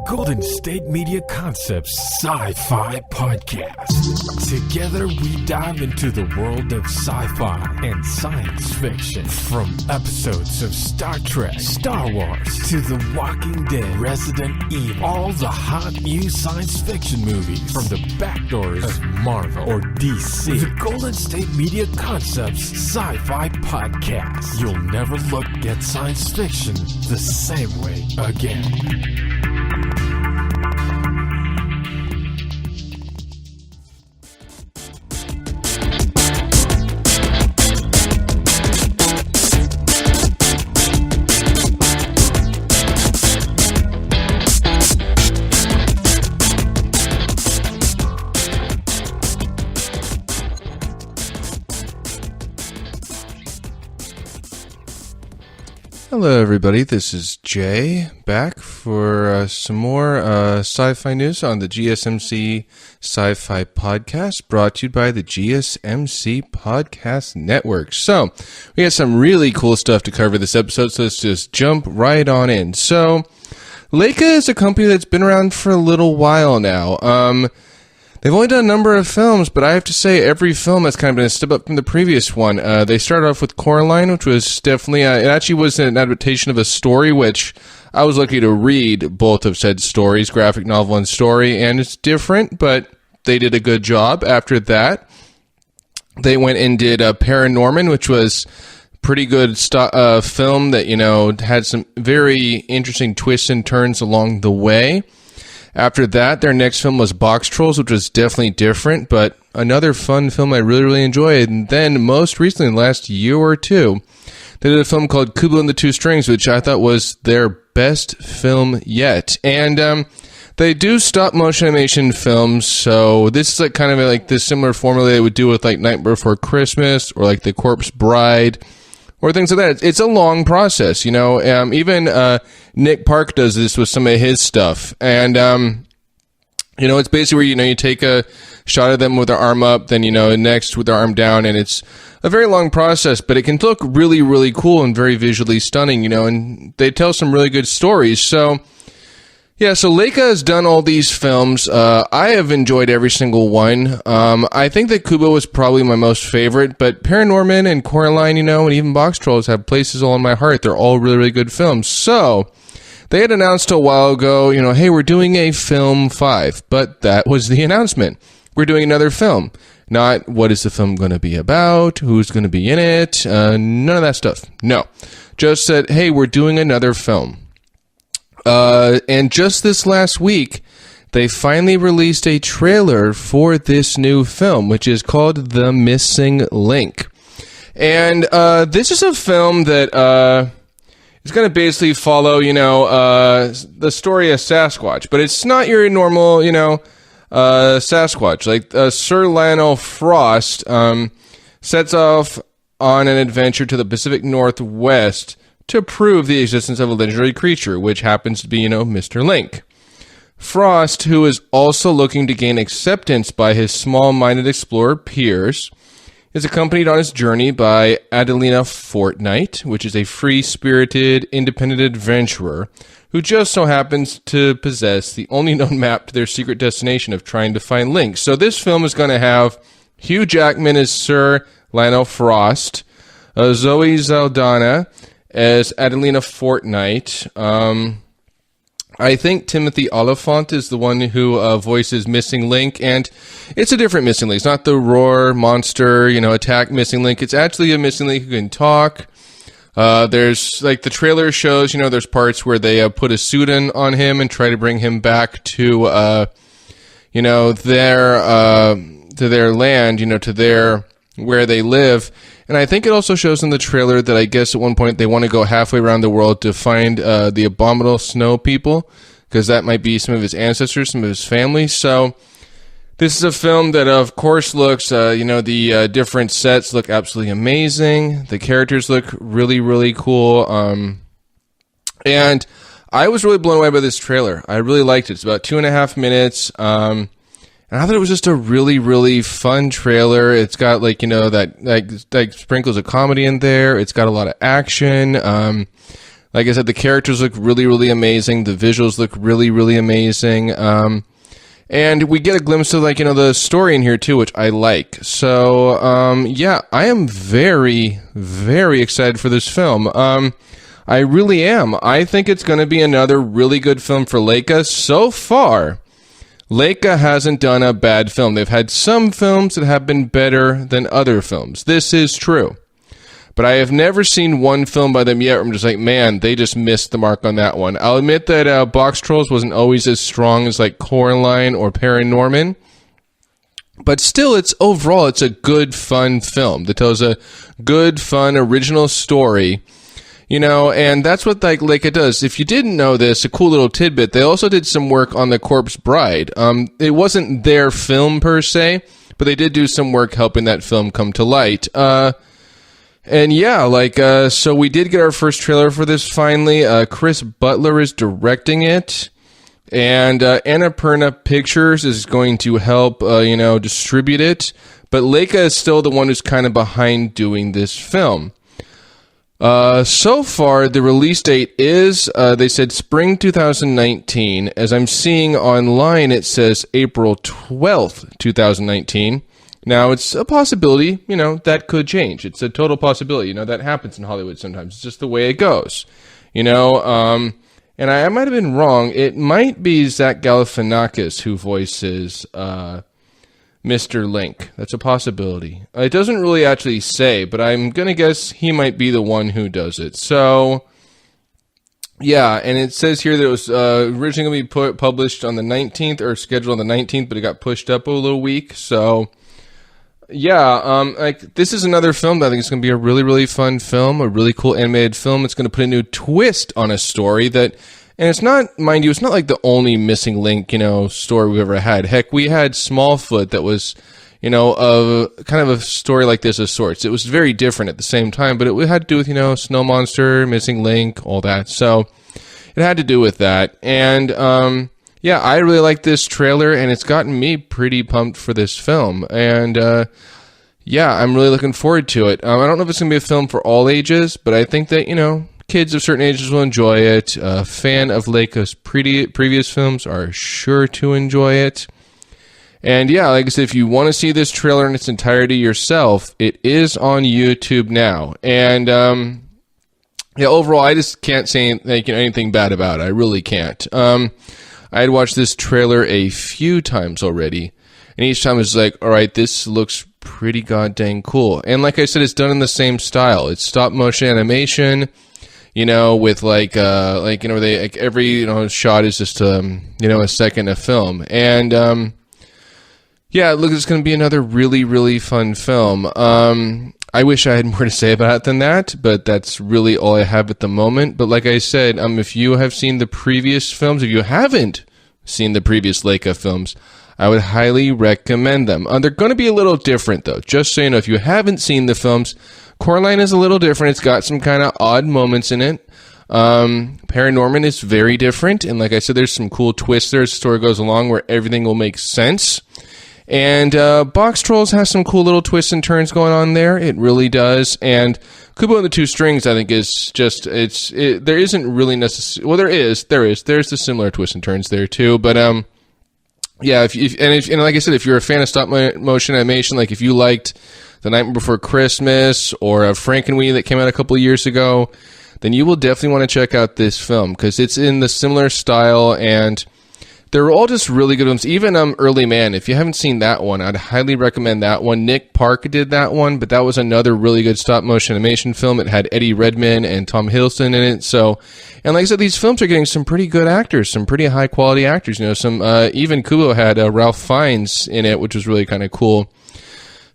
Golden State Media Concepts Sci-Fi Podcast. Together we dive into the world of sci-fi and science fiction. From episodes of Star Trek, Star Wars, to The Walking Dead, Resident Evil, all the hot new science fiction movies from the backdoors of Marvel or DC. The Golden State Media Concepts Sci-Fi Podcast. You'll never look at science fiction the same way again. Hello everybody, this is Jay, back for some more sci-fi news on the GSMC Sci-Fi Podcast, brought to you by the GSMC Podcast Network. So, we got some really cool stuff to cover this episode, so let's just jump right on in. So, Leica is a company that's been around for a little while now. They've only done a number of films, but I have to say every film has kind of been a step up from the previous one. They started off with Coraline, which was definitely, it actually was an adaptation of a story, which I was lucky to read both of said stories, graphic novel and story, and it's different, but they did a good job. After that, they went and did Paranorman, which was pretty good film that, you know, had some very interesting twists and turns along the way. After that, their next film was Box Trolls, which was definitely different, but another fun film I really, really enjoyed. And then, most recently, in the last year or two, they did a film called Kubo and the Two Strings, which I thought was their best film yet. And they do stop-motion animation films, so this is like kind of like this similar formula they would do with like Night Before Christmas or like The Corpse Bride, or things like that. It's a long process, you know. Even Nick Park does this with some of his stuff. And, you know, it's basically where, you know, you take a shot of them with their arm up, then, you know, next with their arm down. And it's a very long process, but it can look really, really cool and very visually stunning, you know. And they tell some really good stories. So, yeah, so Leica has done all these films. I have enjoyed every single one. I think that Kubo was probably my most favorite, but Paranorman and Coraline, you know, and even Box Trolls have places all in my heart. They're all really, really good films. So, they had announced a while ago, you know, hey, we're doing a film 5, but that was the announcement. We're doing another film. Not what is the film going to be about, who's going to be in it, none of that stuff. No. Just said, hey, we're doing another film. And just this last week, they finally released a trailer for this new film, which is called The Missing Link. And this is a film that is going to basically follow, you know, the story of Sasquatch. But it's not your normal, you know, Sasquatch. Like Sir Lionel Frost sets off on an adventure to the Pacific Northwest to prove the existence of a legendary creature, which happens to be, you know, Mr. Link. Frost, who is also looking to gain acceptance by his small-minded explorer peers, is accompanied on his journey by Adelina Fortnight, which is a free-spirited, independent adventurer who just so happens to possess the only known map to their secret destination of trying to find Link. So this film is going to have Hugh Jackman as Sir Lionel Frost, Zoe Saldana as Adelina Fortnight. I think Timothy Oliphant is the one who voices Missing Link, and it's a different Missing Link. It's not the roar monster, you know, attack Missing Link. It's actually a Missing Link who can talk. There's, like, the trailer shows, you know, there's parts where they put a suit on him and try to bring him back to, you know, to their land, you know, to their, where they live. And I think it also shows in the trailer that I guess at one point they want to go halfway around the world to find the abominable snow people, because that might be some of his ancestors, some of his family. So this is a film that, of course, looks, you know, the different sets look absolutely amazing. The characters look really, really cool. And I was really blown away by this trailer. I really liked it. It's about 2.5 minutes. And I thought it was just a really, really fun trailer. It's got, like, you know, that sprinkles of comedy in there. It's got a lot of action. Like I said, the characters look really, really amazing. The visuals look really, really amazing. And we get a glimpse of, like, you know, the story in here too, which I like. So, yeah, I am very, very excited for this film. I really am. I think it's going to be another really good film for Leica. So far, Leica hasn't done a bad film. They've had some films that have been better than other films. This is true. But I have never seen one film by them yet where I'm just like, man, they just missed the mark on that one. I'll admit that Box Trolls wasn't always as strong as like Coraline or Paranorman. But still, it's a good, fun film that tells a good, fun, original story. You know, and that's what like Leica does. If you didn't know this, a cool little tidbit, they also did some work on The Corpse Bride. It wasn't their film per se, but they did do some work helping that film come to light. And yeah, like, so we did get our first trailer for this finally. Chris Butler is directing it, and Annapurna Pictures is going to help, you know, distribute it. But Leica is still the one who's kind of behind doing this film. So far, the release date is, they said spring 2019. As I'm seeing online, it says April 12th, 2019. Now, it's a possibility, you know, that could change. It's a total possibility. You know, that happens in Hollywood sometimes. It's just the way it goes. You know, and I might have been wrong. It might be Zach Galifianakis who voices, Mr. Link. That's a possibility. It doesn't really actually say, but I'm going to guess he might be the one who does it. So, yeah, and it says here that it was originally going to be published on the 19th, or scheduled on the 19th, but it got pushed up a little week. So, yeah, like, this is another film that I think is going to be a really, really fun film, a really cool animated film. It's going to put a new twist on a story that... And it's not, mind you, it's not like the only missing link, you know, story we've ever had. Heck, we had Smallfoot that was, you know, kind of a story like this of sorts. It was very different at the same time, but it had to do with, you know, Snow Monster, Missing Link, all that. So it had to do with that. And, yeah, I really like this trailer, and it's gotten me pretty pumped for this film. And, yeah, I'm really looking forward to it. I don't know if it's going to be a film for all ages, but I think that, you know, kids of certain ages will enjoy it. A fan of Leica's previous films are sure to enjoy it. And yeah, like I said, if you want to see this trailer in its entirety yourself, it is on YouTube now. And yeah, overall, I just can't say like, you know, anything bad about it. I really can't. I had watched this trailer a few times already, and each time it's like, all right, this looks pretty goddamn cool. And like I said, it's done in the same style. It's stop motion animation. You know, with like you know, they like every, you know, shot is just you know, a second of film. And yeah, look, it's going to be another really, really fun film. I wish I had more to say about it than that, but that's really all I have at the moment. But like I said, if you have seen the previous films, if you haven't seen the previous Leica films, I would highly recommend them. They're going to be a little different though. Just so you know, if you haven't seen the films, Coraline is a little different. It's got some kind of odd moments in it. Paranorman is very different. And like I said, there's some cool twists there as the story goes along where everything will make sense. And Box Trolls has some cool little twists and turns going on there. It really does. And Kubo and the Two Strings, I think, is just, there isn't really necessary. Well, there's the similar twists and turns there too. But, yeah, and like I said, if you're a fan of stop motion animation, like if you liked The Nightmare Before Christmas or Frankenweenie that came out a couple of years ago, then you will definitely want to check out this film because it's in the similar style and they're all just really good ones. Even Early Man, if you haven't seen that one, I'd highly recommend that one. Nick Park did that one, but that was another really good stop motion animation film. It had Eddie Redmayne and Tom Hiddleston in it. So, and like I said, these films are getting some pretty good actors, some pretty high quality actors. You know, some even Kubo had Ralph Fiennes in it, which was really kind of cool.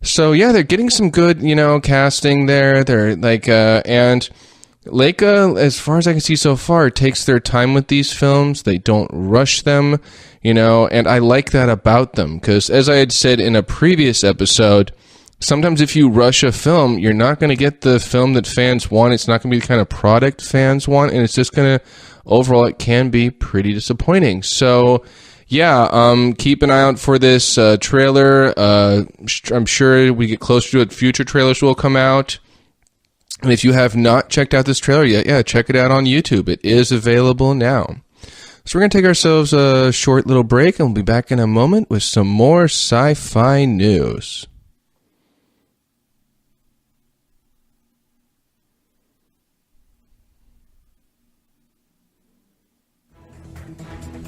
So yeah, they're getting some good, you know, casting there. They're like, and Leica, as far as I can see so far, takes their time with these films. They don't rush them, you know, and I like that about them because, as I had said in a previous episode, sometimes if you rush a film, you're not going to get the film that fans want. It's not going to be the kind of product fans want, and it's just going to, overall, it can be pretty disappointing. So, yeah, keep an eye out for this trailer. I'm sure we get closer to it. Future trailers will come out. And if you have not checked out this trailer yet, yeah, check it out on YouTube. It is available now. So we're going to take ourselves a short little break, and we'll be back in a moment with some more sci-fi news.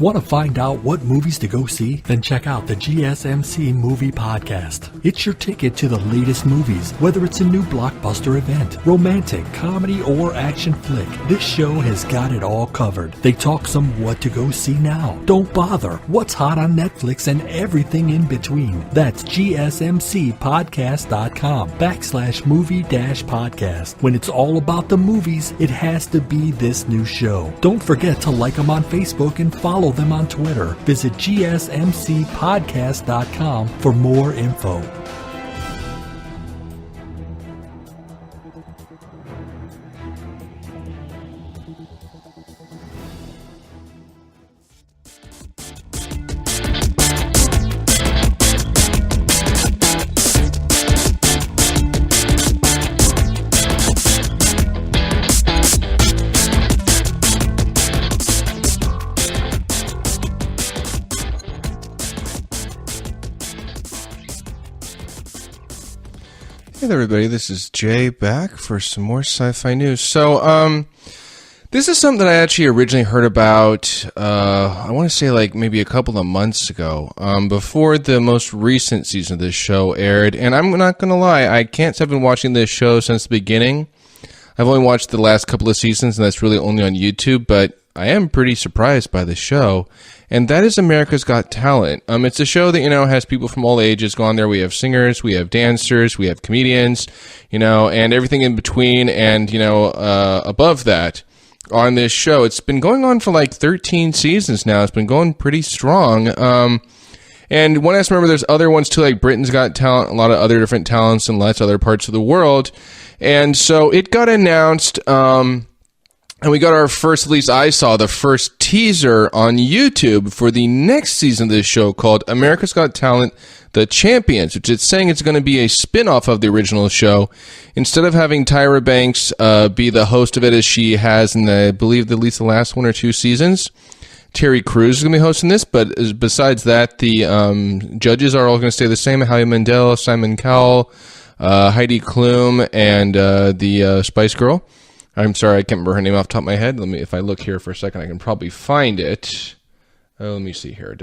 Want to find out what movies to go see? Then check out the GSMC Movie Podcast. It's your ticket to the latest movies, whether it's a new blockbuster event, romantic, comedy, or action flick. This show has got it all covered. They talk some what to go see now. Don't bother. What's hot on Netflix and everything in between. That's gsmcpodcast.com/movie-podcast. When it's all about the movies, it has to be this new show. Don't forget to like them on Facebook and follow them on Twitter. Visit gsmcpodcast.com for more info. Hey there, everybody. This is Jay back for some more sci-fi news. So, this is something that I actually originally heard about, I want to say like maybe a couple of months ago, before the most recent season of this show aired. And I'm not going to lie, I can't say I've been watching this show since the beginning. I've only watched the last couple of seasons, and that's really only on YouTube, but I am pretty surprised by the show. And that is America's Got Talent. It's a show that, has people from all ages go on there. We have singers, we have dancers, we have comedians, and everything in between and, above that on this show. It's been going on for like 13 seasons now. It's been going pretty strong. And one has to remember there's other ones too, like Britain's Got Talent, a lot of other different talents in lots of other parts of the world. And so it got announced, and we got our first, at least I saw the first teaser on YouTube for the next season of this show called America's Got Talent, The Champions, which it's saying it's going to be a spin-off of the original show. Instead of having Tyra Banks be the host of it as she has in, I believe, at least the last one or two seasons, Terry Crews is going to be hosting this. But besides that, the judges are all going to stay the same. Howie Mandel, Simon Cowell, Heidi Klum, and the Spice Girl. I'm sorry, I can't remember her name off the top of my head. If I look here for a second, I can probably find it. Let me see here.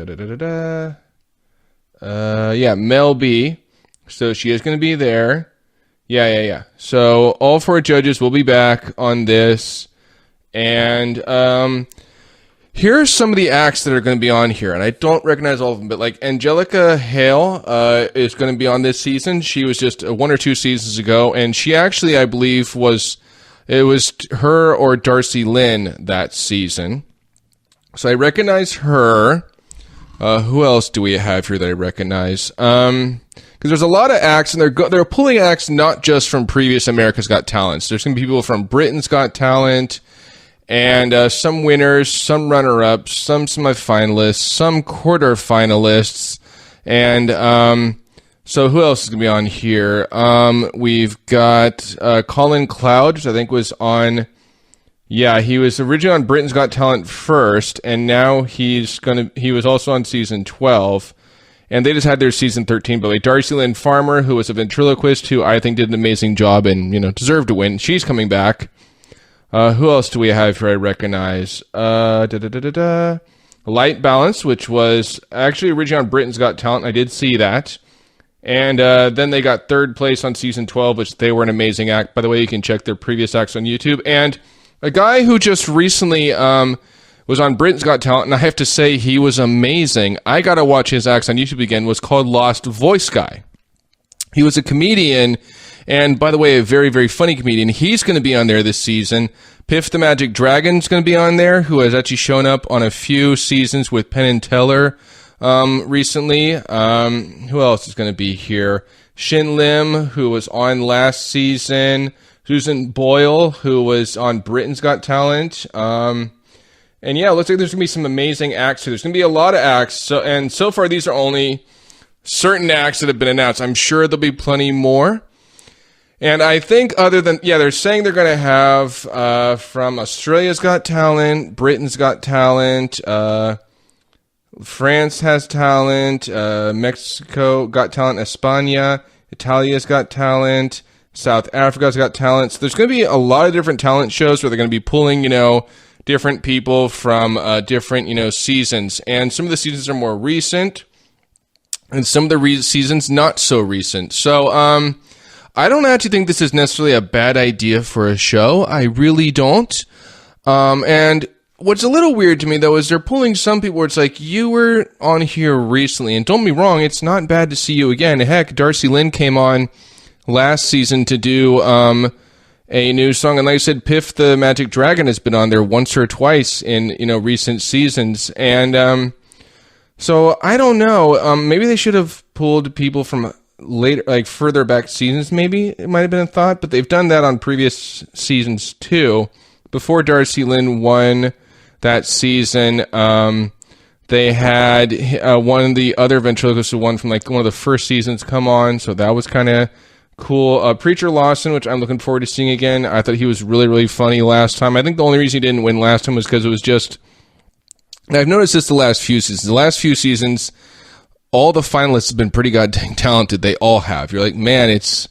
Yeah, Mel B. So she is going to be there. Yeah. So all four judges will be back on this. And here are some of the acts that are going to be on here. And I don't recognize all of them, but like Angelica Hale is going to be on this season. She was just 1 or 2 seasons ago. And she actually, I believe, it was her or Darcy Lynn that season. So I recognize her. Who else do we have here that I recognize? Because there's a lot of acts, and they're pulling acts not just from previous America's Got Talents. There's going to be people from Britain's Got Talent, and some winners, some runner-ups, some semifinalists, some quarterfinalists, and so who else is going to be on here? We've got Colin Cloud, which I think was on... Yeah, he was originally on Britain's Got Talent first, and now he was also on season 12. And they just had their season 13, but like Darcy Lynn Farmer, who was a ventriloquist, who I think did an amazing job and, deserved to win. She's coming back. Who else do we have here I recognize? Light Balance, which was actually originally on Britain's Got Talent. I did see that. And then they got third place on season 12, which they were an amazing act. By the way, you can check their previous acts on YouTube. And a guy who just recently was on Britain's Got Talent, and I have to say he was amazing. I got to watch his acts on YouTube again, was called Lost Voice Guy. He was a comedian, and by the way, a very, very funny comedian. He's going to be on there this season. Piff the Magic Dragon's going to be on there, who has actually shown up on a few seasons with Penn and Teller recently. Who else is going to be here? Shin Lim, who was on last season. Susan Boyle, who was on Britain's Got Talent. And yeah, it looks like there's going to be some amazing acts here. There's going to be a lot of acts. So far, these are only certain acts that have been announced. I'm sure there'll be plenty more. And I think they're saying they're going to have from Australia's Got Talent, Britain's Got Talent, France has talent, Mexico got talent, España, Italia's got talent, South Africa's got talent. So there's going to be a lot of different talent shows where they're going to be pulling, different people from different, seasons. And some of the seasons are more recent, and some of the seasons not so recent. So I don't actually think this is necessarily a bad idea for a show. I really don't. And what's a little weird to me, though, is they're pulling some people where it's like, you were on here recently, and don't be wrong, it's not bad to see you again. Heck, Darcy Lynn came on last season to do a new song, and like I said, Piff the Magic Dragon has been on there once or twice in, recent seasons, and so I don't know, maybe they should have pulled people from later, like further back seasons, maybe, it might have been a thought, but they've done that on previous seasons too. Before Darcy Lynn won that season, they had one of the other ventriloquists who won from like one of the first seasons come on, so that was kind of cool. Preacher Lawson, which I'm looking forward to seeing again. I thought he was really, really funny last time. I think the only reason he didn't win last time was because it was just... I've noticed this the last few seasons. The last few seasons, all the finalists have been pretty goddamn talented. They all have. You're like, man, it's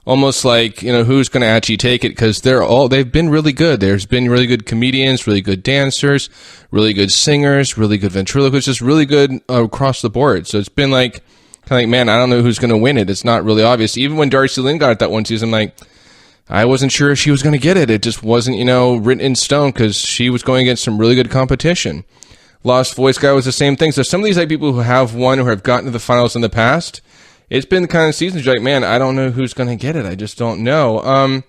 almost like, who's going to actually take it? Because they've been really good. There's been really good comedians, really good dancers, really good singers, really good ventriloquists, just really good across the board. So it's been like, kind of like, man, I don't know who's going to win it. It's not really obvious. Even when Darcy Lynn got it that one season, I'm like, I wasn't sure if she was going to get it. It just wasn't, written in stone because she was going against some really good competition. Lost Voice guy was the same thing. So some of these like people who have won or have gotten to the finals in the past, it's been the kind of seasons you're like, man, I don't know who's going to get it. I just don't know.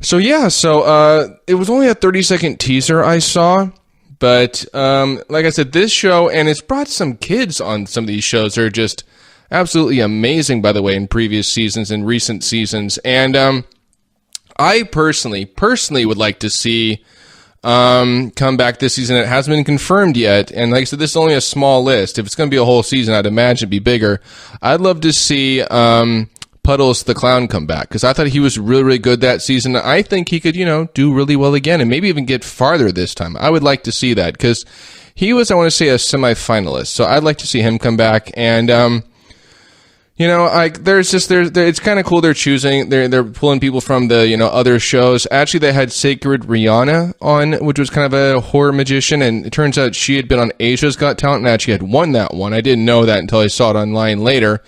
So it was only a 30-second teaser I saw. But like I said, this show, and it's brought some kids on some of these shows that are just absolutely amazing, by the way, in previous seasons and recent seasons. And I personally would like to see come back this season. It hasn't been confirmed yet, and like I said, this is only a small list. If it's going to be a whole season, I'd imagine it'd be bigger. I'd love to see Puddles the Clown come back, because I thought he was really, really good that season. I think he could, do really well again, and maybe even get farther this time. I would like to see that, because he was, I want to say, a semifinalist, so I'd like to see him come back, and it's kind of cool. They're pulling people from the, other shows. Actually, they had Sacred Rihanna on, which was kind of a horror magician. And it turns out she had been on Asia's Got Talent and actually had won that one. I didn't know that until I saw it online later.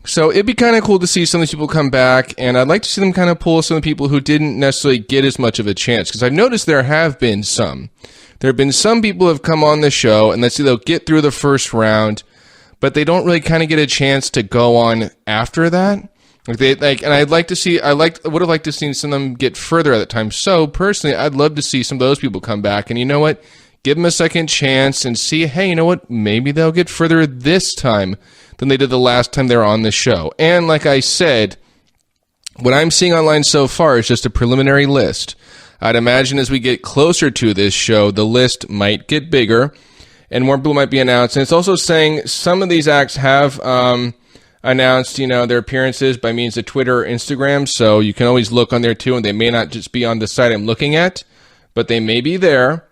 So it'd be kind of cool to see some of these people come back. And I'd like to see them kind of pull some of the people who didn't necessarily get as much of a chance. Because I've noticed there have been some. There have been some people who have come on the show and let's see, they'll get through the first round, but they don't really kind of get a chance to go on after that. And I would have liked to see some of them get further at that time. So personally, I'd love to see some of those people come back, and you know what? Give them a second chance and see, hey, you know what? Maybe they'll get further this time than they did the last time they were on the show. And like I said, what I'm seeing online so far is just a preliminary list. I'd imagine as we get closer to this show, the list might get bigger, and more people might be announced. And it's also saying some of these acts have announced, their appearances by means of Twitter or Instagram. So you can always look on there too, and they may not just be on the site I'm looking at, but they may be there.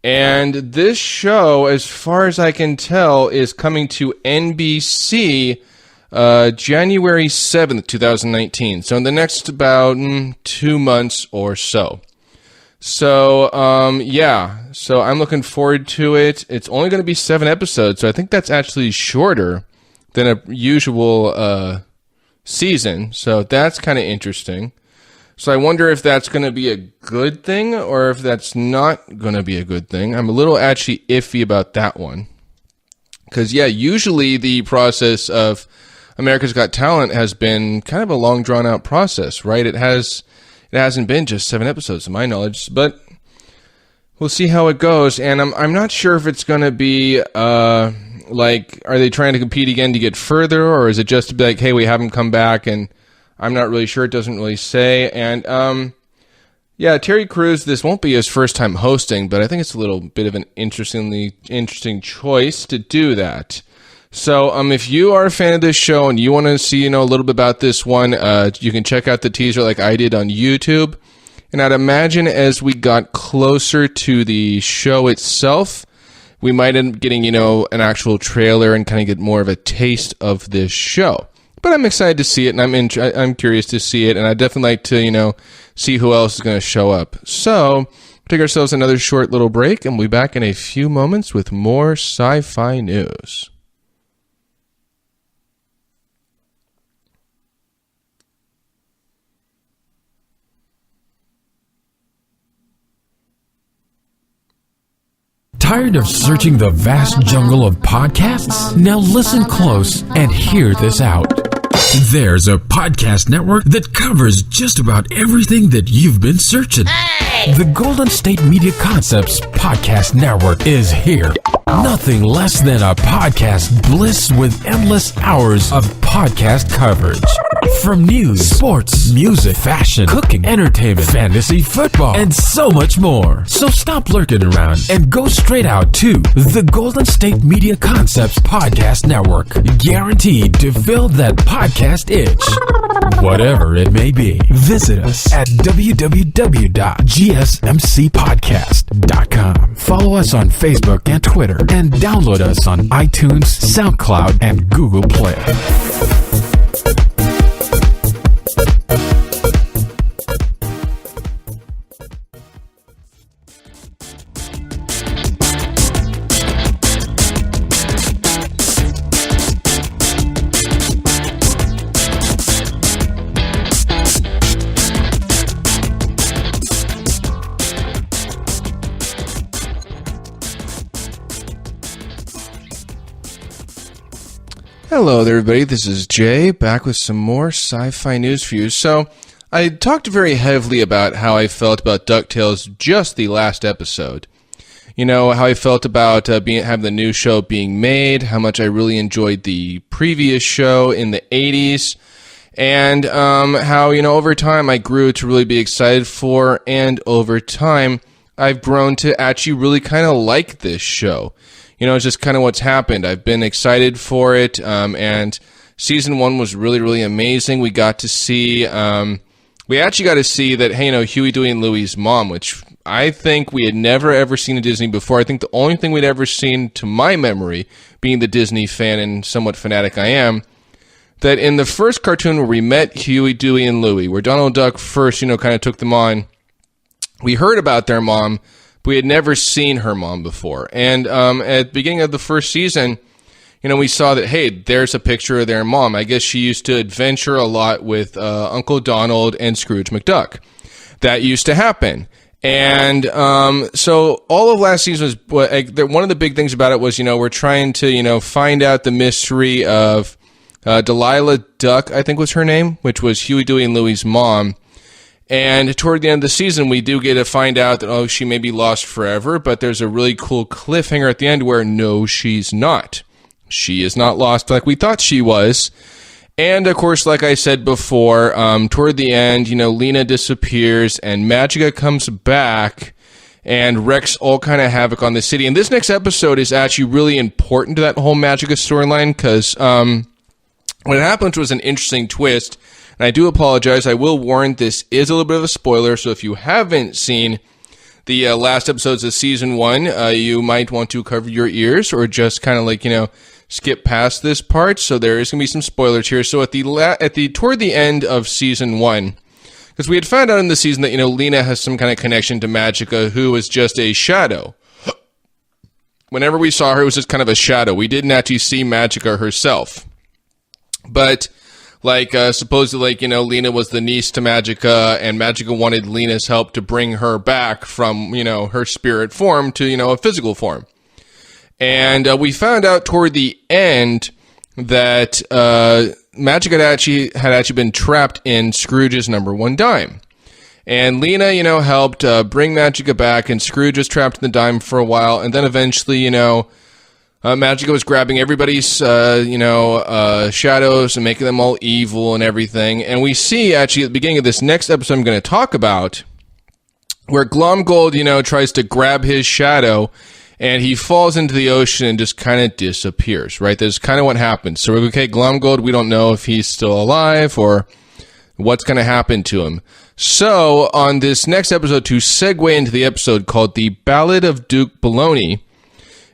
And this show, as far as I can tell, is coming to NBC January 7th, 2019. So in the next about 2 months or so. So, so I'm looking forward to it. It's only going to be 7 episodes, so I think that's actually shorter than a usual season, so that's kind of interesting. So I wonder if that's going to be a good thing, or if that's not going to be a good thing. I'm a little actually iffy about that one. Because, usually the process of America's Got Talent has been kind of a long, drawn-out process, right? It hasn't been just 7 episodes, to my knowledge, but we'll see how it goes. And I'm not sure if it's going to be, are they trying to compete again to get further, or is it just to be like, hey, we have him come back, and I'm not really sure. It doesn't really say. And, Terry Crews, this won't be his first time hosting, but I think it's a little bit of an interesting choice to do that. So if you are a fan of this show and you want to see, a little bit about this one, you can check out the teaser like I did on YouTube. And I'd imagine as we got closer to the show itself, we might end up getting, an actual trailer and kind of get more of a taste of this show. But I'm excited to see it, and I'm curious to see it, and I'd definitely like to, see who else is going to show up. So, take ourselves another short little break, and we'll be back in a few moments with more sci-fi news. Tired of searching the vast jungle of podcasts? Now listen close and hear this out. There's a podcast network that covers just about everything that you've been searching. Hey! The Golden State Media Concepts Podcast Network is here. Nothing less than a podcast bliss with endless hours of podcast coverage. From news, sports, music, fashion, cooking, entertainment, fantasy, football, and so much more. So stop lurking around and go straight out to the Golden State Media Concepts Podcast Network. Guaranteed to fill that podcast itch. Whatever it may be. Visit us at www.gsmcpodcast.com. Follow us on Facebook and Twitter, and download us on iTunes, SoundCloud, and Google Play. Hello there, everybody. This is Jay, back with some more sci-fi news for you. So, I talked very heavily about how I felt about Ducktales just the last episode. How I felt about having the new show being made, how much I really enjoyed the previous show in the 80s, and how, over time I grew to really be excited for, and over time I've grown to actually really kind of like this show. It's just kind of what's happened. I've been excited for it, and season 1 was really, really amazing. We got to see, we actually got to see that, hey, Huey, Dewey, and Louie's mom, which I think we had never, ever seen in Disney before. I think the only thing we'd ever seen, to my memory, being the Disney fan and somewhat fanatic I am, that in the first cartoon where we met Huey, Dewey, and Louie, where Donald Duck first, kind of took them on, we heard about their mom, we had never seen her mom before. And at the beginning of the first season, we saw that, hey, there's a picture of their mom. I guess she used to adventure a lot with Uncle Donald and Scrooge McDuck. That used to happen. And so all of last season was, one of the big things about it was, we're trying to, find out the mystery of Delilah Duck, I think was her name, which was Huey, Dewey, and Louie's mom. And toward the end of the season, we do get to find out that, she may be lost forever, but there's a really cool cliffhanger at the end where, no, she's not. She is not lost like we thought she was. And, of course, like I said before, toward the end, Lena disappears, and Magica comes back and wreaks all kind of havoc on the city. And this next episode is actually really important to that whole Magica storyline, because what happened was an interesting twist. And I do apologize. I will warn, this is a little bit of a spoiler, so if you haven't seen the last episodes of Season 1, you might want to cover your ears or just kind of skip past this part. So there is going to be some spoilers here. So toward the end of Season 1, because we had found out in the season that, Lena has some kind of connection to Magica, who is just a shadow. Whenever we saw her, it was just kind of a shadow. We didn't actually see Magica herself. But supposedly, Lena was the niece to Magica, and Magica wanted Lena's help to bring her back from, her spirit form to, a physical form. And we found out toward the end that Magica had actually been trapped in Scrooge's number 1 dime. And Lena, helped bring Magica back, and Scrooge was trapped in the dime for a while, and then eventually, Magica was grabbing everybody's, shadows and making them all evil and everything. And we see, actually, at the beginning of this next episode I'm going to talk about, where Glomgold, tries to grab his shadow and he falls into the ocean and just kind of disappears, right? That's kind of what happens. So, okay, Glomgold, we don't know if he's still alive or what's going to happen to him. So, on this next episode, to segue into the episode called The Ballad of Duke Baloney,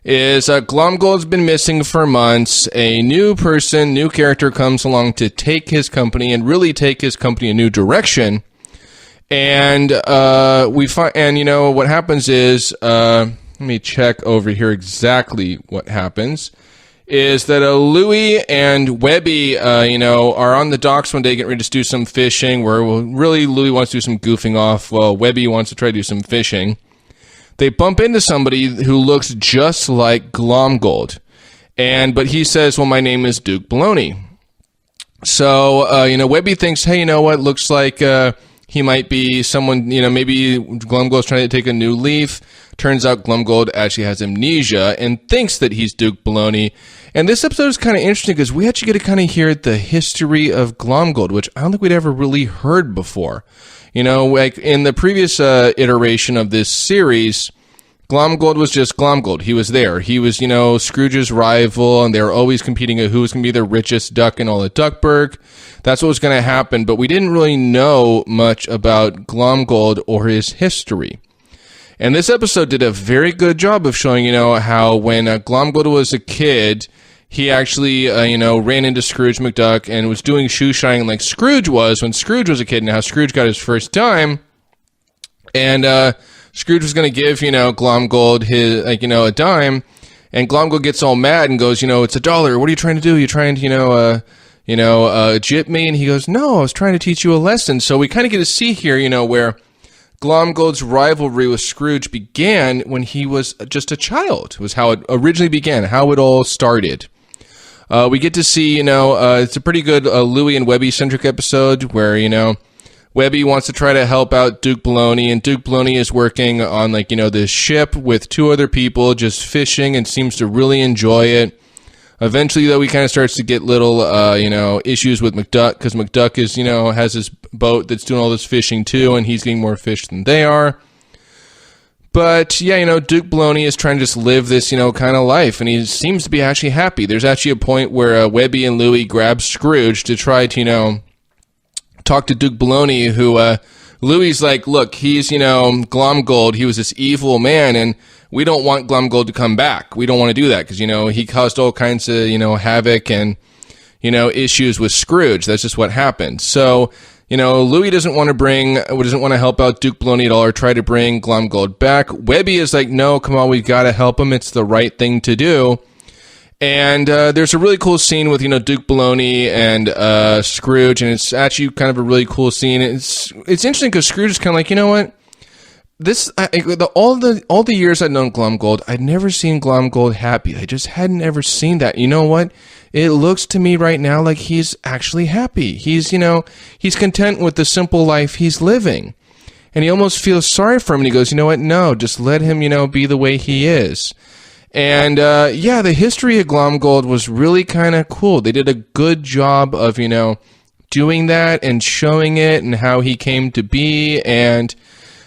is Glomgold's been missing for months. A new character comes along to take his company and really take his company a new direction. And we find, and you know what happens is, let me check over here exactly what happens. Is that Louie and Webby, are on the docks one day getting ready to do some fishing. Where really Louie wants to do some goofing off, while Webby wants to try to do some fishing. They bump into somebody who looks just like Glomgold, but he says, "Well, my name is Duke Baloney." So Webby thinks, "Hey, you know what? Looks like he might be someone. Maybe Glomgold's trying to take a new leaf." Turns out Glomgold actually has amnesia and thinks that he's Duke Baloney. And this episode is kind of interesting because we actually get to kind of hear the history of Glomgold, which I don't think we'd ever really heard before. Like in the previous iteration of this series, Glomgold was just Glomgold. He was there. He was, Scrooge's rival, and they were always competing at who was going to be the richest duck in all of Duckburg. That's what was going to happen, but we didn't really know much about Glomgold or his history. And this episode did a very good job of showing, how when Glomgold was a kid, he actually, ran into Scrooge McDuck and was doing shoe shining like Scrooge was when Scrooge was a kid, and how Scrooge got his first dime. And Scrooge was going to give, Glomgold his, a dime. And Glomgold gets all mad and goes, it's $1. What are you trying to do? You're trying to, jip me? And he goes, no, I was trying to teach you a lesson. So we kind of get to see here, where Glomgold's rivalry with Scrooge began when he was just a child. It was how it originally began, how it all started. We get to see, it's a pretty good Louie and Webby-centric episode where, Webby wants to try to help out Duke Baloney, and Duke Baloney is working on, this ship with two other people, just fishing, and seems to really enjoy it. Eventually, though, he kind of starts to get little, issues with McDuck, because McDuck is, has his boat that's doing all this fishing too, and he's getting more fish than they are. But, yeah, Duke Baloney is trying to just live this, kind of life, and he seems to be actually happy. There's actually a point where Webby and Louie grab Scrooge to try to, talk to Duke Baloney, who, Louie's like, look, he's, Glomgold, he was this evil man, and we don't want Glomgold to come back. We don't want to do that, because, he caused all kinds of, havoc and, issues with Scrooge. That's just what happened. So, Louie doesn't want to help out Duke Baloney at all or try to bring Glomgold back. Webby is like, no, come on, we've got to help him. It's the right thing to do. And there's a really cool scene with, Duke Baloney and Scrooge, and it's actually kind of a really cool scene. It's interesting because Scrooge is kind of like, you know what? All the years I'd known Glomgold, I'd never seen Glomgold happy. I just hadn't ever seen that. You know what? It looks to me right now like he's actually happy. He's content with the simple life he's living. And he almost feels sorry for him, and he goes, you know what? No, just let him, be the way he is. And, the history of Glomgold was really kind of cool. They did a good job of, doing that and showing it and how he came to be. And,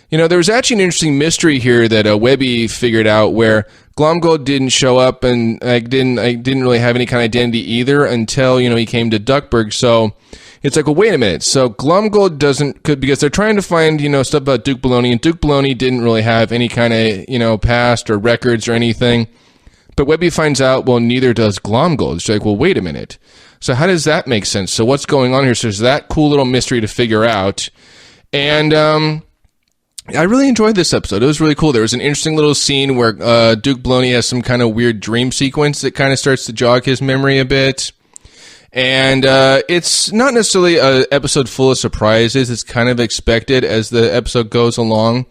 there was actually an interesting mystery here that Webby figured out where Glomgold didn't show up and didn't really have any kind of identity either until, he came to Duckburg. So it's like, well, wait a minute. So Glomgold because they're trying to find, stuff about Duke Baloney, and Duke Baloney didn't really have any kind of, past or records or anything. But Webby finds out, well, neither does Glomgold. She's like, well, wait a minute. So how does that make sense? So what's going on here? So there's that cool little mystery to figure out. And I really enjoyed this episode. It was really cool. There was an interesting little scene where Duke Baloney has some kind of weird dream sequence that kind of starts to jog his memory a bit. And it's not necessarily an episode full of surprises. It's kind of expected as the episode goes along.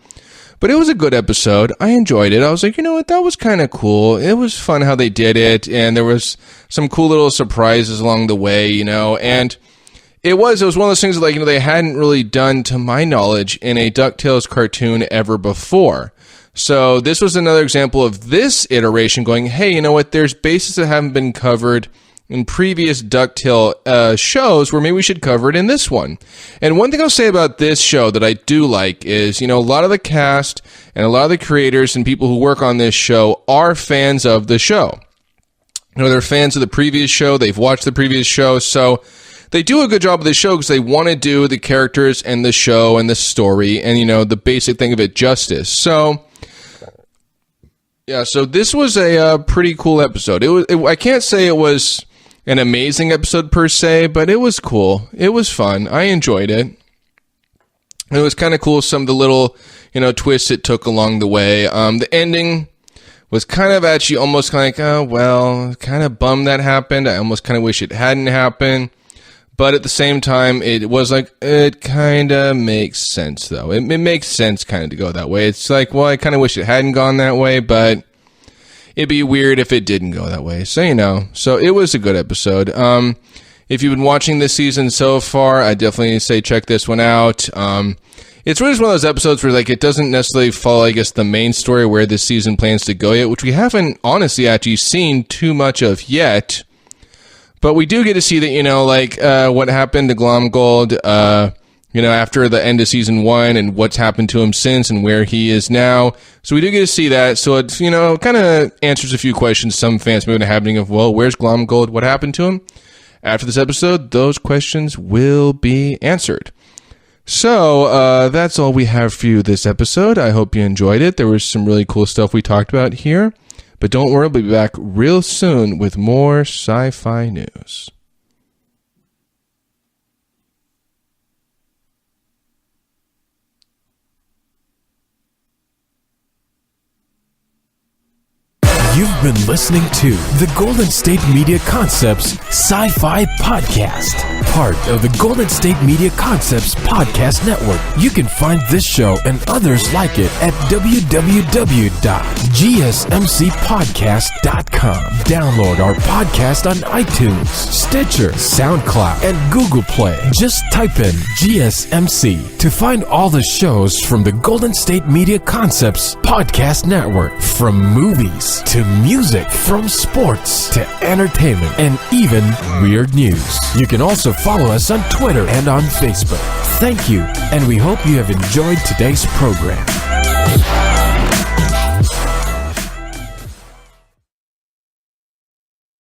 But it was a good episode. I enjoyed it. I was like, you know what? That was kind of cool. It was fun how they did it. And there was some cool little surprises along the way, And it was one of those things that, they hadn't really done, to my knowledge, in a DuckTales cartoon ever before. So this was another example of this iteration going, hey, you know what? There's bases that haven't been covered in previous DuckTale shows where maybe we should cover it in this one. And one thing I'll say about this show that I do like is, a lot of the cast And a lot of the creators and people who work on this show are fans of the show. You know, they're fans of the previous show. They've watched the previous show. So they do a good job of the show because they want to do the characters and the show and the story and, you know, the basic thing of it justice. So, yeah, so this was a pretty cool episode. I can't say it was an amazing episode per se, but it was cool. It was fun. I enjoyed it. And it was kind of cool, some of the little, you know, twists it took along the way. The ending was kind of actually almost kind of like, oh, well, kind of bummed that happened. I almost kind of wish it hadn't happened. But at the same time, it was like, it kind of makes sense, though. It makes sense kind of to go that way. It's like, well, I kind of wish it hadn't gone that way, but it'd be weird if it didn't go that way. So, you know, so it was a good episode. If you've been watching this season so far, I definitely say check this one out. It's really just one of those episodes where, like, it doesn't necessarily follow, I guess, the main story where this season plans to go yet, which we haven't honestly actually seen too much of yet. But we do get to see that, you know, like, what happened to Glomgold, you know, after the end of season 1 and what's happened to him since and where he is now. So we do get to see that. So it's, you know, kind of answers a few questions some fans may have been having of, well, where's Glomgold? What happened to him? After this episode, those questions will be answered. So, that's all we have for you this episode. I hope you enjoyed it. There was some really cool stuff we talked about here. But don't worry, we'll be back real soon with more sci-fi news. You've been listening to the Golden State Media Concepts Sci-Fi Podcast, part of the Golden State Media Concepts Podcast Network. You can find this show and others like it at www.gsmcpodcast.com. Download our podcast on iTunes, Stitcher, SoundCloud, and Google Play. Just type in GSMC to find all the shows from the Golden State Media Concepts Podcast Network, from movies to music, from sports to entertainment, and even weird news. You can also follow us on Twitter and on Facebook. Thank you, and we hope you have enjoyed today's program.